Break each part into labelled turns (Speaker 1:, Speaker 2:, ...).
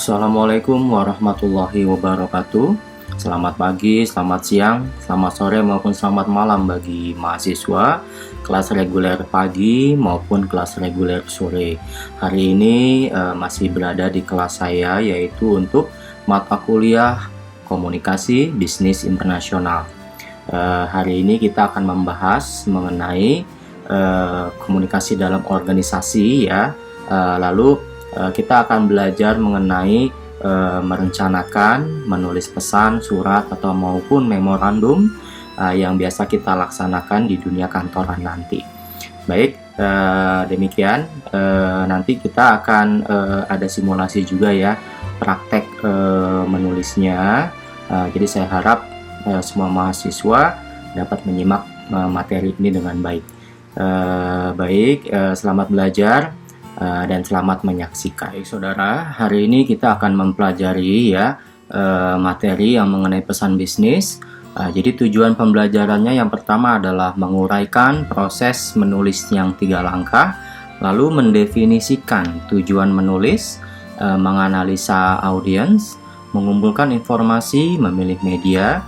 Speaker 1: Assalamualaikum warahmatullahi wabarakatuh. Selamat pagi, selamat siang, selamat sore maupun selamat malam bagi mahasiswa kelas reguler pagi maupun kelas reguler sore. Hari ini masih berada di kelas saya, yaitu untuk mata kuliah komunikasi bisnis internasional. Hari ini kita akan membahas mengenai komunikasi dalam organisasi ya. Lalu kita akan belajar mengenai merencanakan, menulis pesan, surat, atau maupun memorandum yang biasa kita laksanakan di dunia kantoran nanti. Baik, demikian. Nanti kita akan ada simulasi juga ya, praktek menulisnya. Jadi saya harap semua mahasiswa dapat menyimak materi ini dengan baik. Selamat belajar dan selamat menyaksikan. Baik, saudara, hari ini kita akan mempelajari ya materi yang mengenai pesan bisnis. Jadi tujuan pembelajarannya yang pertama adalah menguraikan proses menulis yang 3 langkah, lalu mendefinisikan tujuan menulis, menganalisa audiens, mengumpulkan informasi, memilih media,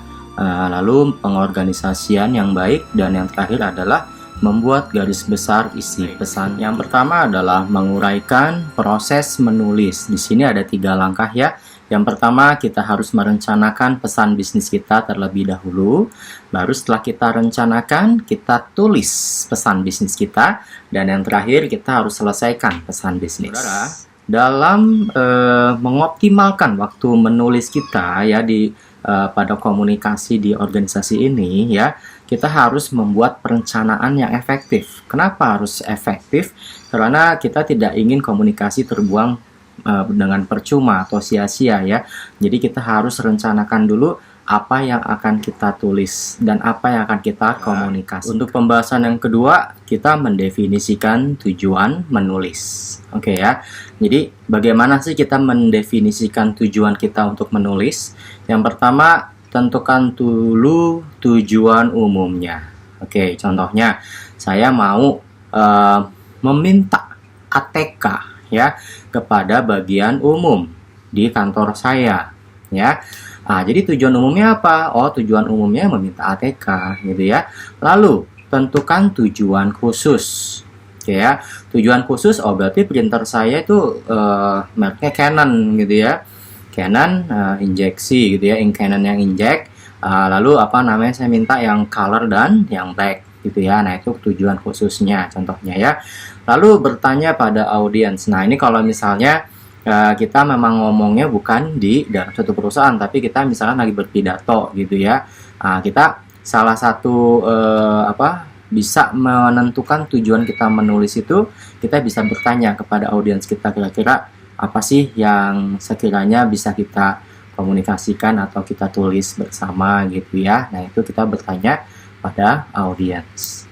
Speaker 1: lalu pengorganisasian yang baik, dan yang terakhir adalah membuat garis besar isi pesan. Yang pertama adalah menguraikan proses menulis. Di sini ada 3 langkah ya. Yang pertama, kita harus merencanakan pesan bisnis kita terlebih dahulu. Baru setelah kita rencanakan, kita tulis pesan bisnis kita. Dan yang terakhir, kita harus selesaikan pesan bisnis. Saudara, dalam mengoptimalkan waktu menulis kita ya pada komunikasi di organisasi ini ya, kita harus membuat perencanaan yang efektif. Kenapa harus efektif? Karena kita tidak ingin komunikasi terbuang dengan percuma atau sia-sia ya. Jadi kita harus rencanakan dulu apa yang akan kita tulis dan apa yang akan kita komunikasi. Untuk pembahasan yang kedua, kita mendefinisikan tujuan menulis. Oke ya. Jadi bagaimana sih kita mendefinisikan tujuan kita untuk menulis? Yang pertama, tentukan dulu tujuan umumnya. Oke, contohnya saya mau meminta ATK ya kepada bagian umum di kantor saya ya. Jadi tujuan umumnya apa? Oh, tujuan umumnya meminta ATK gitu ya. Lalu tentukan tujuan khusus. Oke ya. Tujuan khusus berarti printer saya itu mereknya Canon gitu ya. Canon injeksi gitu ya, ink Canon yang injek. Lalu saya minta yang color dan yang black gitu ya. Nah, itu tujuan khususnya contohnya ya. Lalu bertanya pada audiens. Nah, ini kalau misalnya kita memang ngomongnya bukan di dalam suatu perusahaan, tapi kita misalnya lagi berpidato gitu ya. Kita salah satu bisa menentukan tujuan kita menulis itu, kita bisa bertanya kepada audiens kita, kira-kira apa sih yang sekiranya bisa kita komunikasikan atau kita tulis bersama gitu ya. Nah, itu kita bertanya pada audiens.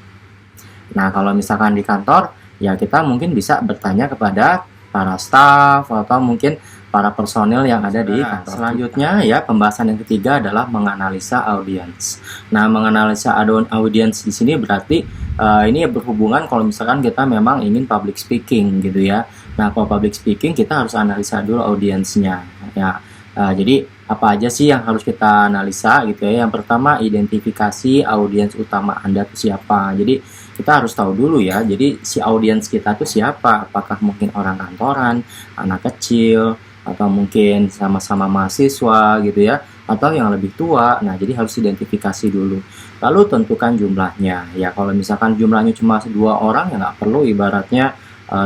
Speaker 1: Nah, kalau misalkan di kantor ya, kita mungkin bisa bertanya kepada para staff atau mungkin para personil yang ada di kantor. Selanjutnya ya, pembahasan yang ketiga adalah menganalisa audiens. Nah, menganalisa audiens di sini berarti ini berhubungan kalau misalkan kita memang ingin public speaking gitu ya. Nah, kalau public speaking kita harus analisa dulu audiensnya ya. Jadi apa aja sih yang harus kita analisa gitu ya. Yang pertama, identifikasi audiens utama Anda itu siapa. Jadi kita harus tahu dulu ya, jadi si audiens kita tuh siapa. Apakah mungkin orang kantoran, anak kecil, atau mungkin sama-sama mahasiswa gitu ya, atau yang lebih tua. Nah, jadi harus identifikasi dulu. Lalu tentukan jumlahnya ya. Kalau misalkan jumlahnya cuma 2 orang ya nggak perlu ibaratnya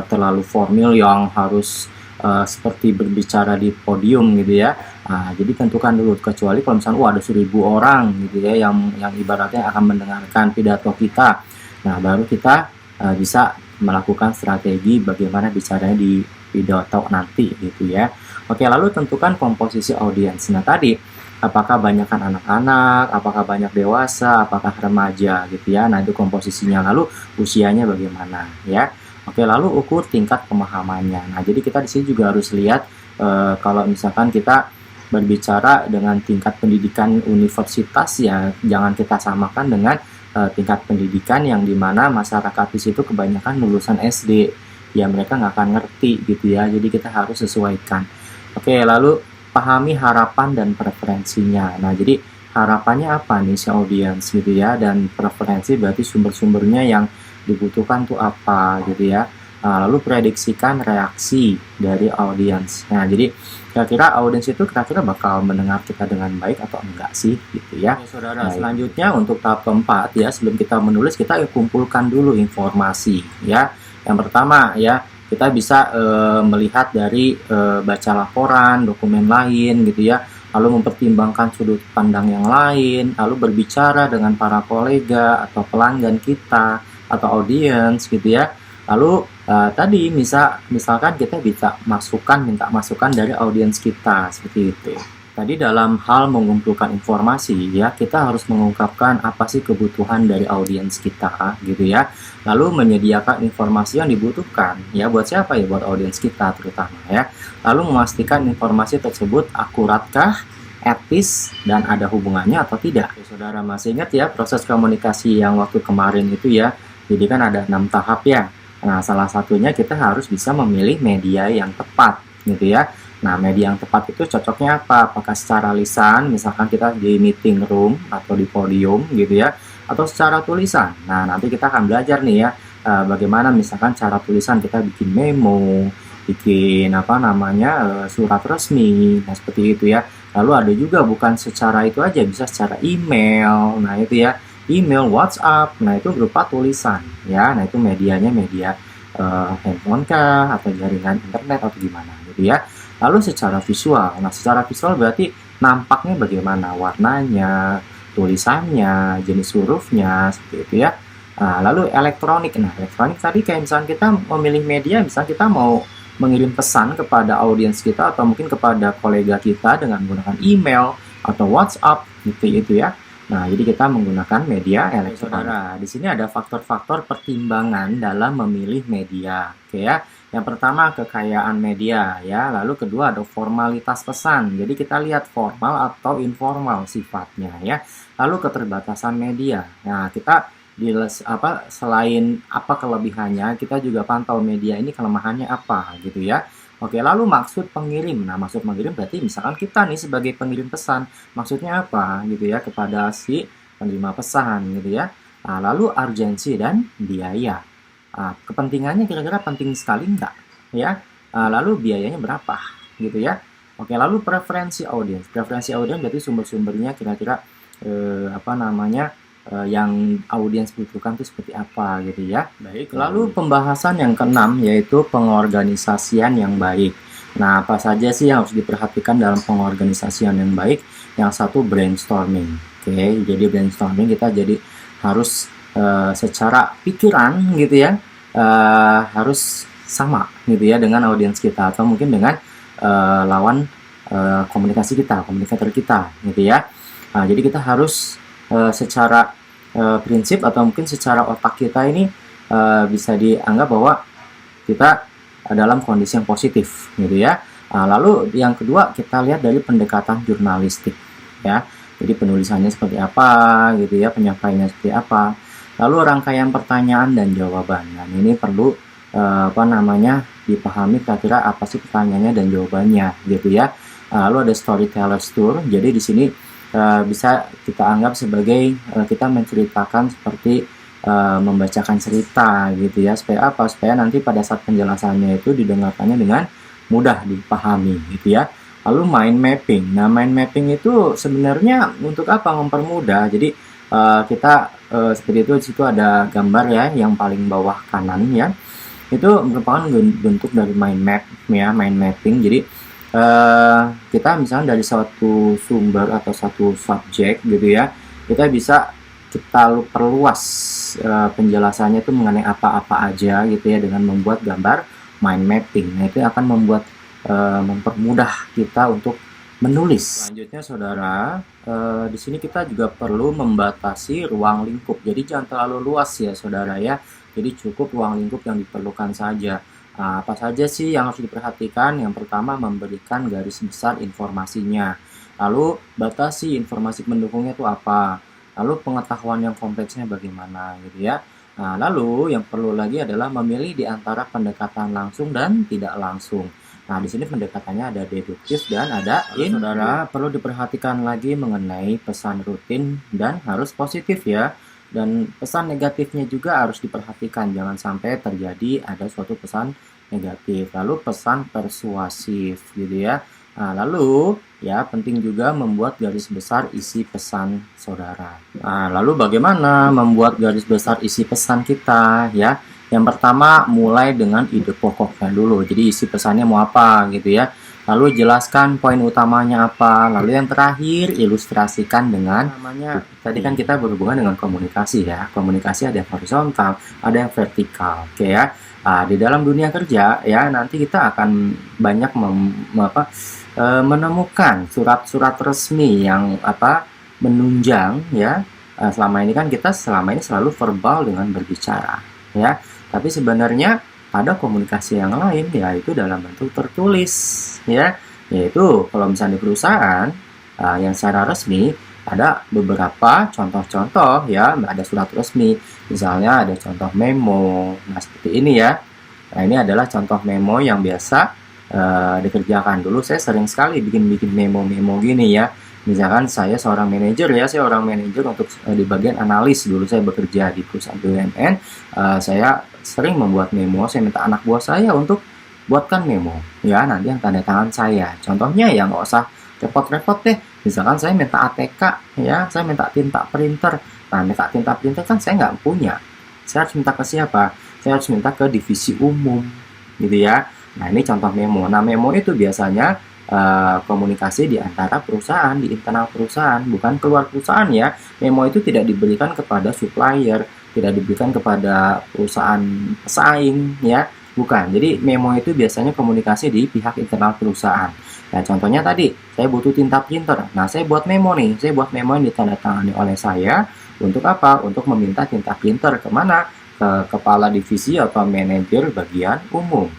Speaker 1: terlalu formal yang harus seperti berbicara di podium gitu ya. Jadi tentukan dulu, kecuali kalau misalnya ada 1000 orang gitu ya yang ibaratnya akan mendengarkan pidato kita. Nah, baru kita bisa melakukan strategi bagaimana bicaranya di pidato nanti gitu ya. Oke, lalu tentukan komposisi audiens. Nah, tadi apakah banyakkan anak-anak, apakah banyak dewasa, apakah remaja gitu ya. Nah, itu komposisinya. Lalu usianya bagaimana ya. Oke, lalu ukur tingkat pemahamannya. Nah, jadi kita di sini juga harus lihat kalau misalkan kita berbicara dengan tingkat pendidikan universitas ya, jangan kita samakan dengan tingkat pendidikan yang dimana masyarakat di situ kebanyakan lulusan SD. Ya, mereka nggak akan ngerti gitu ya. Jadi kita harus sesuaikan. Oke, lalu pahami harapan dan preferensinya. Nah, jadi harapannya apa nih si audiens gitu ya, dan preferensi berarti sumber-sumbernya yang dibutuhkan tuh apa gitu ya. Nah, lalu prediksikan reaksi dari audiens. Nah, jadi kira-kira audiens itu kira-kira bakal mendengar kita dengan baik atau enggak sih gitu ya. Oke, saudara, selanjutnya untuk tahap keempat ya, sebelum kita menulis kita kumpulkan dulu informasi ya. Yang pertama ya, kita bisa melihat dari baca laporan, dokumen lain gitu ya, lalu mempertimbangkan sudut pandang yang lain, lalu berbicara dengan para kolega atau pelanggan kita atau audiens gitu ya. Lalu tadi misalkan kita bisa minta masukan dari audiens kita seperti itu. Tadi dalam hal mengumpulkan informasi ya, kita harus mengungkapkan apa sih kebutuhan dari audiens kita gitu ya. Lalu menyediakan informasi yang dibutuhkan ya, buat siapa ya, buat audiens kita terutama ya. Lalu memastikan informasi tersebut akuratkah, etis, dan ada hubungannya atau tidak. Oke, saudara masih ingat ya proses komunikasi yang waktu kemarin itu ya. Jadi kan ada 6 tahap ya. Nah, salah satunya kita harus bisa memilih media yang tepat gitu ya. Nah, media yang tepat itu cocoknya apa? Apakah secara lisan, misalkan kita di meeting room atau di podium gitu ya, atau secara tulisan. Nah, nanti kita akan belajar nih ya, bagaimana misalkan cara tulisan kita bikin memo, bikin apa namanya, surat resmi, nah seperti itu ya. Lalu ada juga bukan secara itu aja, bisa secara email, nah itu ya, email, WhatsApp, nah itu berupa tulisan ya. Nah, itu medianya media handphone kah, atau jaringan internet atau gimana gitu ya. Lalu secara visual, nah secara visual berarti nampaknya bagaimana, warnanya, tulisannya, jenis hurufnya, seperti itu ya. Nah, lalu elektronik, nah elektronik tadi kayak misalnya kita memilih media, misalnya kita mau mengirim pesan kepada audiens kita atau mungkin kepada kolega kita dengan menggunakan email atau WhatsApp gitu itu ya. Nah, jadi kita menggunakan media elektronik. Saudara, di sini ada faktor-faktor pertimbangan dalam memilih media. Oke ya. Yang pertama kekayaan media ya, lalu kedua ada formalitas pesan. Jadi kita lihat formal atau informal sifatnya ya. Lalu keterbatasan media. Nah, kita selain apa kelebihannya, kita juga pantau media ini kelemahannya apa gitu ya. Oke, lalu maksud pengirim. Nah, maksud pengirim berarti misalkan kita nih sebagai pengirim pesan, maksudnya apa gitu ya kepada si penerima pesan gitu ya. Nah, lalu urgensi dan biaya. Kepentingannya kira-kira penting sekali enggak ya. Lalu biayanya berapa gitu ya. Oke, lalu preferensi audiens. Preferensi audiens berarti sumber-sumbernya kira-kira yang audiens butuhkan itu seperti apa gitu ya. Baik, lalu pembahasan yang keenam yaitu pengorganisasian yang baik. Nah, apa saja sih yang harus diperhatikan dalam pengorganisasian yang baik? Yang satu brainstorming. Oke, jadi brainstorming kita jadi harus secara pikiran gitu ya, harus sama gitu ya dengan audiens kita atau mungkin dengan lawan komunikator kita gitu ya. Nah, jadi kita harus secara prinsip atau mungkin secara otak kita ini bisa dianggap bahwa kita dalam kondisi yang positif gitu ya. Lalu yang kedua kita lihat dari pendekatan jurnalistik ya. Jadi penulisannya seperti apa gitu ya, penyampaiannya seperti apa. Lalu rangkaian pertanyaan dan jawaban. Nah, ini perlu dipahami kira-kira apa sih pertanyaannya dan jawabannya gitu ya. Lalu ada storyteller's tour. Jadi di sini bisa kita anggap sebagai kita menceritakan seperti membacakan cerita gitu ya, supaya apa? Supaya nanti pada saat penjelasannya itu didengarkannya dengan mudah dipahami gitu ya. Lalu mind mapping. Nah, mind mapping itu sebenarnya untuk apa? Mempermudah. Jadi kita seperti itu, di situ ada gambar ya yang paling bawah kanan ya. Itu merupakan bentuk dari mind map ya, mind mapping. Jadi kita misalnya dari suatu sumber atau satu subjek gitu ya, kita bisa perluas penjelasannya itu mengenai apa-apa aja gitu ya dengan membuat gambar mind mapping. Nah, itu akan mempermudah kita untuk menulis. Selanjutnya saudara, di sini kita juga perlu membatasi ruang lingkup. Jadi jangan terlalu luas ya saudara ya. Jadi cukup ruang lingkup yang diperlukan saja. Apa saja sih yang harus diperhatikan? Yang pertama, memberikan garis besar informasinya. Lalu batasi informasi pendukungnya itu apa? Lalu pengetahuan yang kompleksnya bagaimana gitu ya. Nah, lalu yang perlu lagi adalah memilih di antara pendekatan langsung dan tidak langsung. Nah, di sini pendekatannya ada deduktif dan ada in. Saudara perlu diperhatikan lagi mengenai pesan rutin dan harus positif ya. Dan pesan negatifnya juga harus diperhatikan, jangan sampai terjadi ada suatu pesan negatif. Lalu pesan persuasif gitu ya. Nah, lalu ya penting juga membuat garis besar isi pesan saudara. Nah, lalu bagaimana membuat garis besar isi pesan kita ya? Yang pertama, mulai dengan ide pokoknya dulu. Jadi isi pesannya mau apa gitu ya. Lalu jelaskan poin utamanya apa. Lalu yang terakhir, ilustrasikan dengan namanya. Tadi kan kita berhubungan dengan komunikasi ya. Komunikasi ada yang horizontal, ada yang vertikal. Oke ya. Nah, di dalam dunia kerja ya nanti kita akan banyak menemukan surat-surat resmi yang menunjang ya. Selama ini kan kita selalu verbal dengan berbicara ya. Tapi sebenarnya ada komunikasi yang lain, yaitu dalam bentuk tertulis, ya. Yaitu kalau misalnya di perusahaan yang secara resmi ada beberapa contoh-contoh, ya. Ada surat resmi, misalnya ada contoh memo. Nah seperti ini ya. Nah ini adalah contoh memo yang biasa dikerjakan. Dulu saya sering sekali bikin memo-memo gini ya. Misalkan saya seorang manajer ya, saya orang manajer untuk di bagian analis. Dulu saya bekerja di perusahaan BUMN. Saya sering membuat memo. Saya minta anak buah saya untuk buatkan memo ya, nanti yang tanda tangan saya. Contohnya ya nggak usah repot-repot deh. Misalkan saya minta ATK ya, saya minta tinta printer. Nah minta tinta printer kan saya nggak punya. Saya harus minta ke siapa? Saya harus minta ke divisi umum gitu ya. Nah ini contoh memo. Nah memo itu biasanya komunikasi di antara perusahaan, di internal perusahaan, bukan keluar perusahaan ya. Memo itu tidak diberikan kepada supplier, tidak diberikan kepada perusahaan pesaing ya, bukan. Jadi memo itu biasanya komunikasi di pihak internal perusahaan. Nah contohnya tadi saya butuh tinta printer. Nah saya buat memo nih, saya buat memo yang ditandatangani oleh saya untuk apa? Untuk meminta tinta printer kemana? Ke kepala divisi atau manajer bagian umum.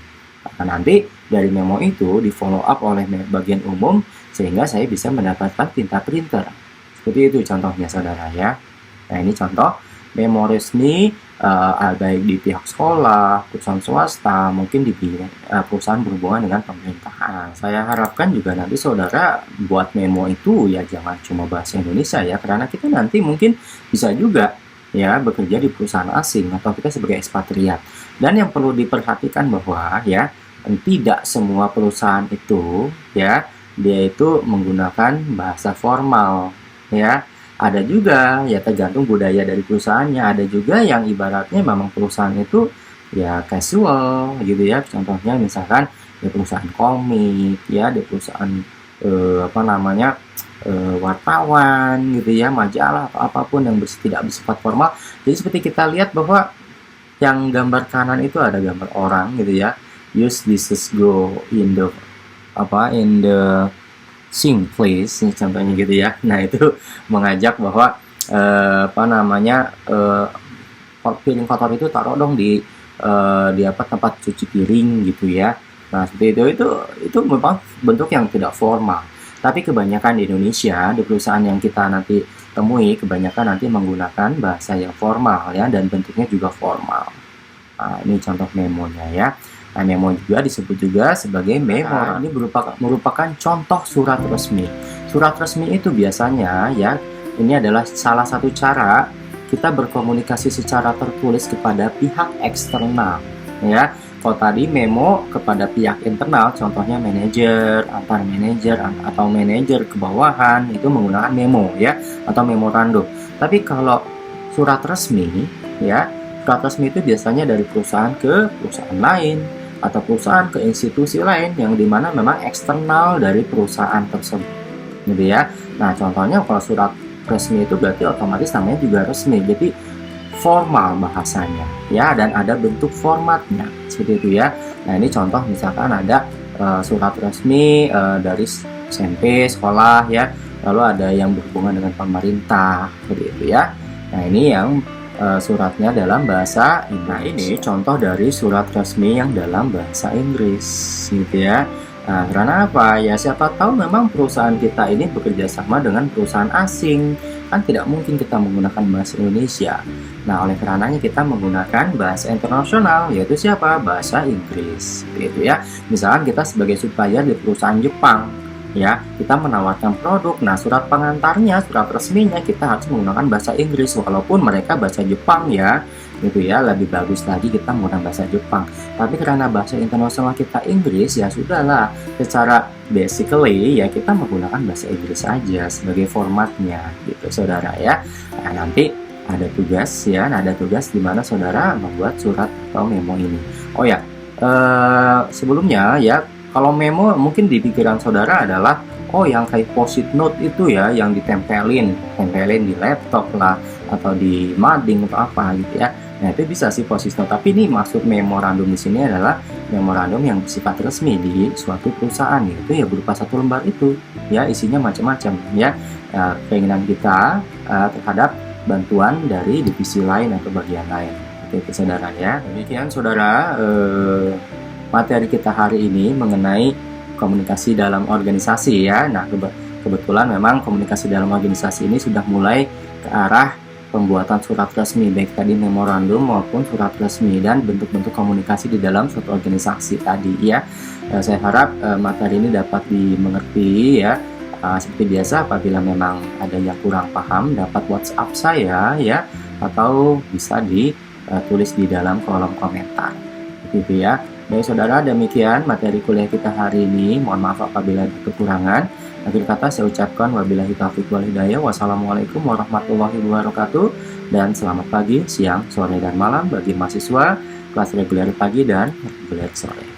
Speaker 1: Nah, nanti dari memo itu di follow up oleh bagian umum sehingga saya bisa mendapatkan tinta printer. Seperti itu contohnya saudara ya. Nah ini contoh memo resmi baik di pihak sekolah, perusahaan swasta, mungkin di perusahaan berhubungan dengan pemerintahan. Saya harapkan juga nanti saudara buat memo itu ya jangan cuma bahasa Indonesia ya, karena kita nanti mungkin bisa juga ya bekerja di perusahaan asing atau kita sebagai ekspatriat. Dan yang perlu diperhatikan bahwa ya tidak semua perusahaan itu ya dia itu menggunakan bahasa formal ya. Ada juga ya tergantung budaya dari perusahaannya. Ada juga yang ibaratnya memang perusahaan itu ya casual gitu ya. Contohnya misalkan di perusahaan komik ya, di perusahaan wartawan gitu ya, majalah atau apapun yang tidak bersifat formal. Jadi seperti kita lihat bahwa yang gambar kanan itu ada gambar orang gitu ya, use this is go in the sing place contohnya gitu ya. Nah itu mengajak bahwa piring kotor itu taruh dong di tempat cuci piring gitu ya. Nah seperti itu memang bentuk yang tidak formal. Tapi kebanyakan di Indonesia, di perusahaan yang kita nanti temui, kebanyakan nanti menggunakan bahasa yang formal ya, dan bentuknya juga formal. Nah, ini contoh memonya ya. Nah, memo juga disebut juga sebagai memo. Nah, ini merupakan contoh surat resmi. Surat resmi itu biasanya ya, ini adalah salah satu cara kita berkomunikasi secara tertulis kepada pihak eksternal ya. Kalau tadi memo kepada pihak internal, contohnya manajer, antar manajer atau manajer ke bawahan itu menggunakan memo ya atau memorandum. Tapi kalau surat resmi ya, surat resmi itu biasanya dari perusahaan ke perusahaan lain atau perusahaan ke institusi lain yang dimana memang eksternal dari perusahaan tersebut gitu ya. Nah contohnya kalau surat resmi itu berarti otomatis namanya juga resmi, jadi formal bahasanya ya, dan ada bentuk formatnya seperti itu ya. Nah ini contoh misalkan ada surat resmi dari SMP sekolah ya, lalu ada yang berhubungan dengan pemerintah seperti itu ya. Nah ini yang suratnya dalam bahasa Inggris. Nah ini contoh dari surat resmi yang dalam bahasa Inggris gitu ya. Nah, karena apa? Ya siapa tahu memang perusahaan kita ini bekerja sama dengan perusahaan asing. Kan tidak mungkin kita menggunakan bahasa Indonesia. Nah, oleh karenanya kita menggunakan bahasa internasional, yaitu siapa? Bahasa Inggris. Gitu ya. Misalkan kita sebagai supplier di perusahaan Jepang, ya, kita menawarkan produk. Nah, surat pengantarnya, surat resminya kita harus menggunakan bahasa Inggris walaupun mereka bahasa Jepang ya. Gitu ya, lebih bagus lagi kita menggunakan bahasa Jepang. Tapi karena bahasa internasional kita Inggris, ya sudahlah, secara basically ya kita menggunakan bahasa Inggris saja sebagai formatnya gitu saudara ya. Nah, nanti ada tugas ya, nah ada tugas di mana saudara membuat surat atau memo ini. Oh ya, sebelumnya ya, kalau memo mungkin di pikiran saudara adalah oh yang kayak post-it note itu ya, yang tempelin di laptop lah atau di mading atau apa gitu ya. Nah, itu bisa sih post-it note, tapi ini maksud memorandum di sini adalah memorandum yang bersifat resmi di suatu perusahaan, yaitu ya berupa satu lembar itu ya, isinya macam-macam ya, keinginan kita terhadap bantuan dari divisi lain atau bagian lain. Oke saudara ya, demikian saudara materi kita hari ini mengenai komunikasi dalam organisasi ya. Nah, kebetulan memang komunikasi dalam organisasi ini sudah mulai ke arah pembuatan surat resmi, baik tadi memorandum maupun surat resmi dan bentuk-bentuk komunikasi di dalam suatu organisasi tadi ya. Saya harap materi ini dapat dimengerti ya. Seperti biasa, apabila memang ada yang kurang paham dapat WhatsApp saya ya, atau bisa ditulis di dalam kolom komentar gitu ya. Baik saudara, demikian materi kuliah kita hari ini. Mohon maaf apabila ada kekurangan. Akhir kata saya ucapkan wabillahi taufiq wal hidayah. Wassalamualaikum warahmatullahi wabarakatuh. Dan selamat pagi, siang, sore, dan malam bagi mahasiswa kelas reguler pagi dan reguler sore.